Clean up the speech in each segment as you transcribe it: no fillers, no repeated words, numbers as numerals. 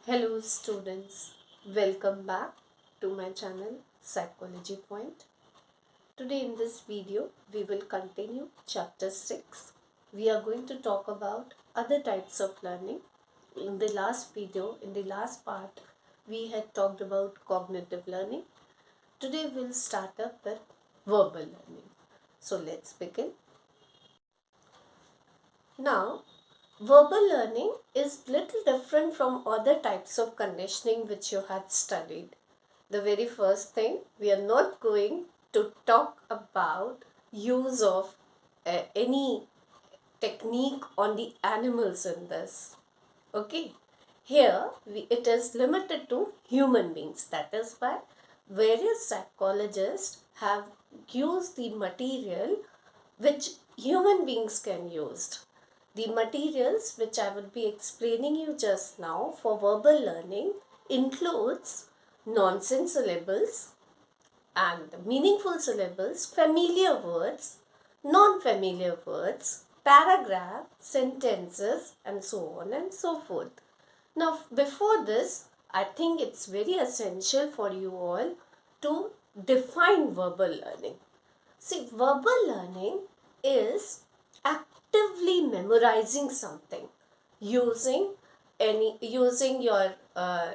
Hello students, welcome back to my channel Psychology Point. Today in this video we will continue chapter 6. We are going to talk about other types of learning. In the last video, in the last part, we had talked about cognitive learning. Today we'll start up with verbal learning. So let's begin. Now, verbal learning is little different from other types of conditioning which you had studied. The very first thing, we are not going to talk about use of any technique on the animals in this. Okay, here it is limited to human beings. That is why various psychologists have used the material which human beings can use. The materials which I will be explaining you just now for verbal learning includes nonsense syllables and meaningful syllables, familiar words, non-familiar words, paragraph, sentences, and so on and so forth. Now, before this, I think it's very essential for you all to define verbal learning. See, verbal learning is actively memorizing something using your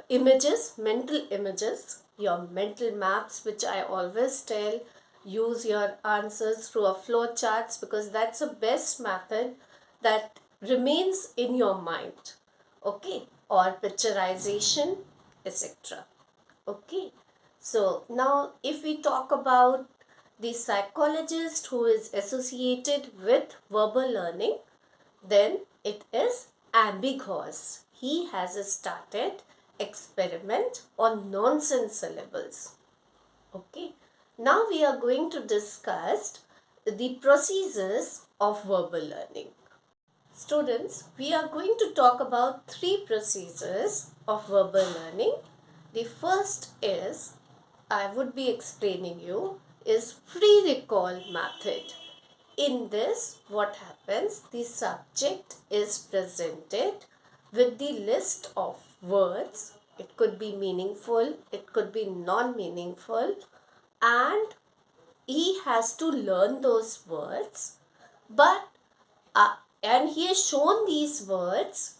images, mental images, your mental maps, which I always tell, use your answers through a flow charts because that's the best method that remains in your mind. Okay, or picturization, etc. Okay, so now if we talk about the psychologist who is associated with verbal learning, then it is Ambigous. He has started experiment on nonsense syllables. Okay, now we are going to discuss the procedures of verbal learning. Students, we are going to talk about three procedures of verbal learning. The first is, I would be explaining you, is free recall method. In this, what happens? The subject is presented with the list of words. It could be meaningful, it could be non-meaningful, and he has to learn those words. But and he has shown these words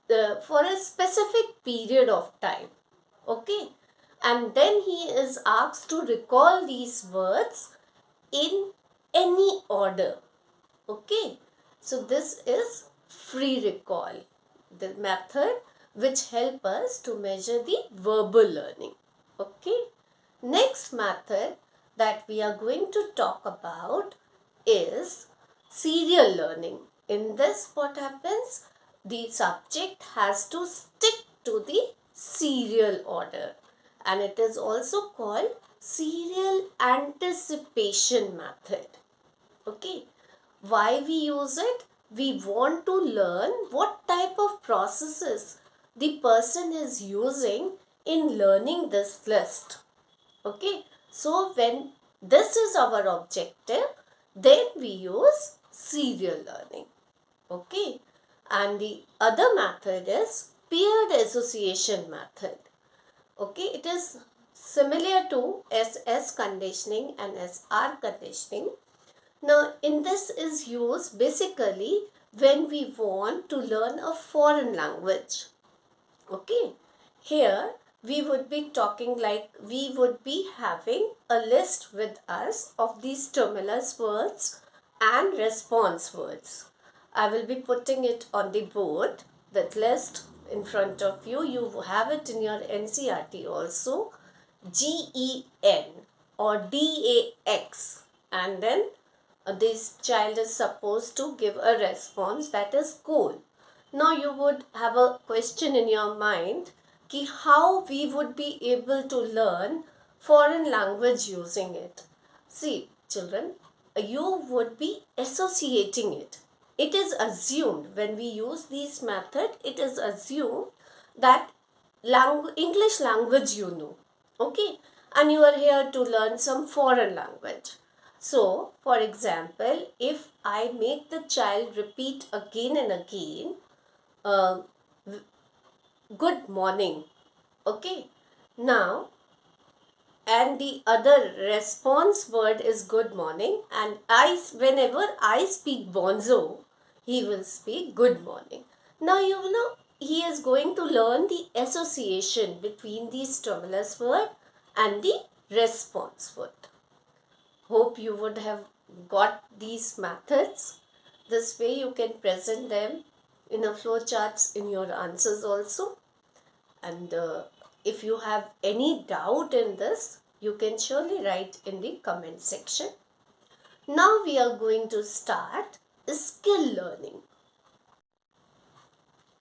for a specific period of time. Okay, and then he is asked to recall these words in any order. Okay, so this is free recall, the method which help us to measure the verbal learning. Okay, next method that we are going to talk about is serial learning. In this, what happens? The subject has to stick to the serial order, and it is also called serial anticipation method. Okay, why we use it? We want to learn what type of processes the person is using in learning this list. Okay, so when this is our objective, then we use serial learning. Okay, and the other method is paired association method. Okay, it is similar to SS conditioning and SR conditioning. Now, in this is used basically when we want to learn a foreign language. Okay, here we would be talking like we would be having a list with us of these stimulus words and response words. I will be putting it on the board, that list in front of you. You have it in your NCERT also. GEN or DAX, and then this child is supposed to give a response that is goal. Now you would have a question in your mind ki how we would be able to learn foreign language using it. See children, you would be associating it. It is assumed when we use this method, it is assumed that English language you know. Okay, and you are here to learn some foreign language. So, for example, if I make the child repeat again and again, uh, good morning. Okay. Now, and the other response word is good morning, and whenever I speak bonzo, he will speak good morning. Now you know he is going to learn the association between the stimulus word and the response word. Hope you would have got these methods. This way you can present them in a flow charts in your answers also. And if you have any doubt in this, you can surely write in the comment section. Now we are going to start skill learning.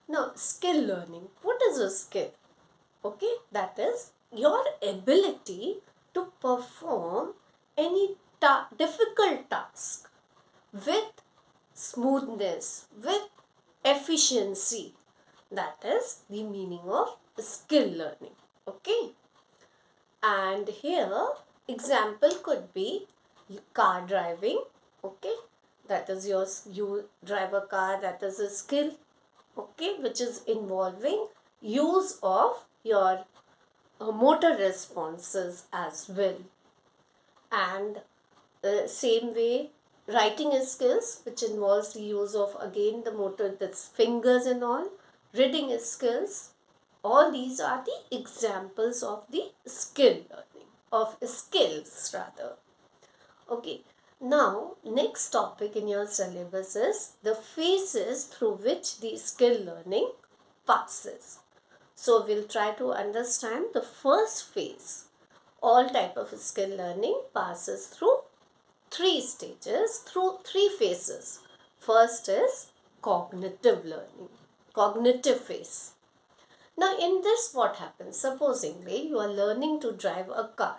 Now, skill learning. What is a skill? Okay, that is your ability to perform any difficult task with smoothness, with efficiency. That is the meaning of skill learning. Okay. And here example could be car driving. Okay, that is you drive a car, that is a skill. Okay, which is involving use of your motor responses as well. And same way, writing is skills, which involves the use of again the motor, that's fingers and all. Reading is skills. All these are the examples of the skill learning, of skills rather. Okay, now next topic in your syllabus is the phases through which the skill learning passes. So we'll try to understand the first phase. All type of skill learning passes through three stages, through three phases. First is cognitive learning, cognitive phase. Now in this what happens? Supposingly you are learning to drive a car.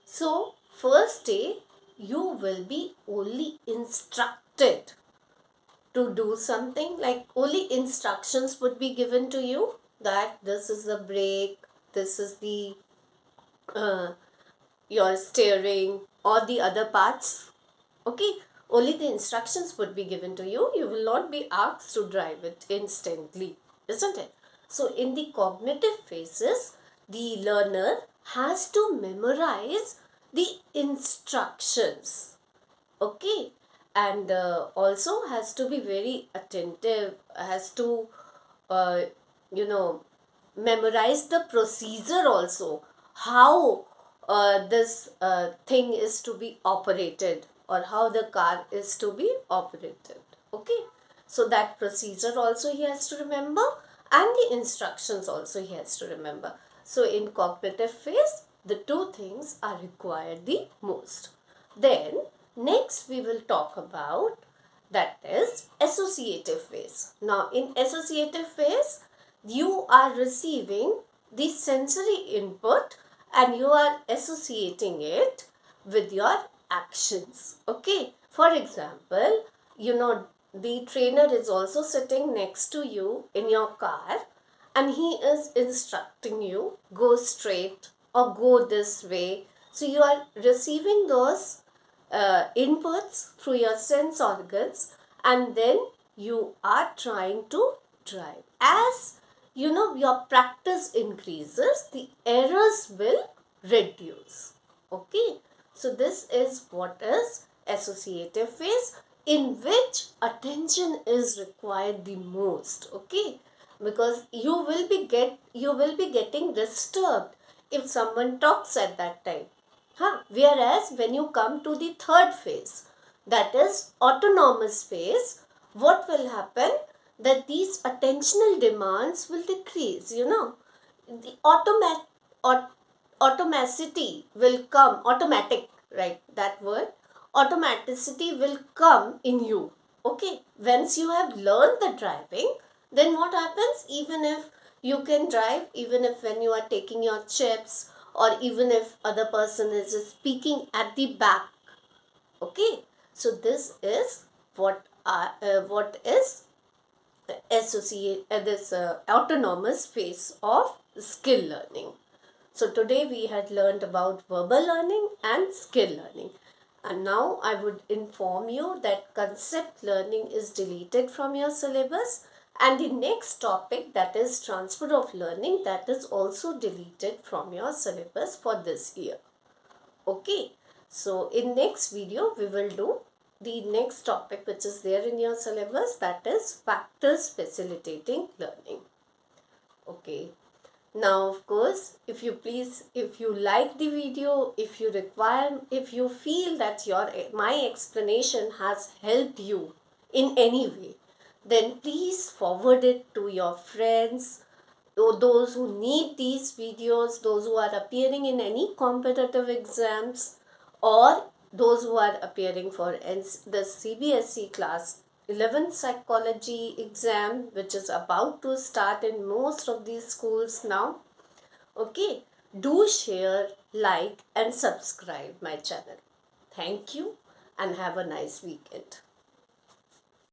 So first day you will be only instructed to do something, like only instructions would be given to you that this is the brake, this is the uh, your steering or the other parts. Okay, only the instructions would be given to you. You will not be asked to drive it instantly, isn't it? So in the cognitive phases, the learner has to memorize the instructions. Okay, and also has to be very attentive, has to uh, you know memorize the procedure also, how this thing is to be operated, or how the car is to be operated. Okay, so that procedure also he has to remember, and the instructions also he has to remember. So in cognitive phase, the two things are required the most. Then next we will talk about, that is associative phase. Now in associative phase, you are receiving the sensory input and you are associating it with your actions. Okay, for example, the trainer is also sitting next to you in your car, and he is instructing you, go straight or go this way. So you are receiving those inputs through your sense organs, and then you are trying to drive. As your practice increases, the errors will reduce. Okay, so this is what is associative phase, in which attention is required the most. Okay, because you will be getting disturbed if someone talks at that time. Whereas when you come to the third phase, that is autonomous phase, what will happen? That these attentional demands will decrease. The automaticity will come, automatic, right? That word, automaticity will come in you. Okay, once you have learned the driving, then what happens? Even if you can drive, even if when you are taking your chips, or even if other person is just speaking at the back. Okay, so this is what is this autonomous phase of skill learning. So today we had learned about verbal learning and skill learning. And now I would inform you that concept learning is deleted from your syllabus, And the next topic, that is transfer of learning, that is also deleted from your syllabus for this year. Okay, so in next video we will do the next topic which is there in your syllabus, that is factors facilitating learning. Okay, now of course, if you like the video, if you feel that my explanation has helped you in any way, then please forward it to your friends, or those who need these videos, those who are appearing in any competitive exams, or those who are appearing for the CBSE class 11th psychology exam, which is about to start in most of these schools now. Okay, do share, like and subscribe my channel. Thank you and have a nice weekend.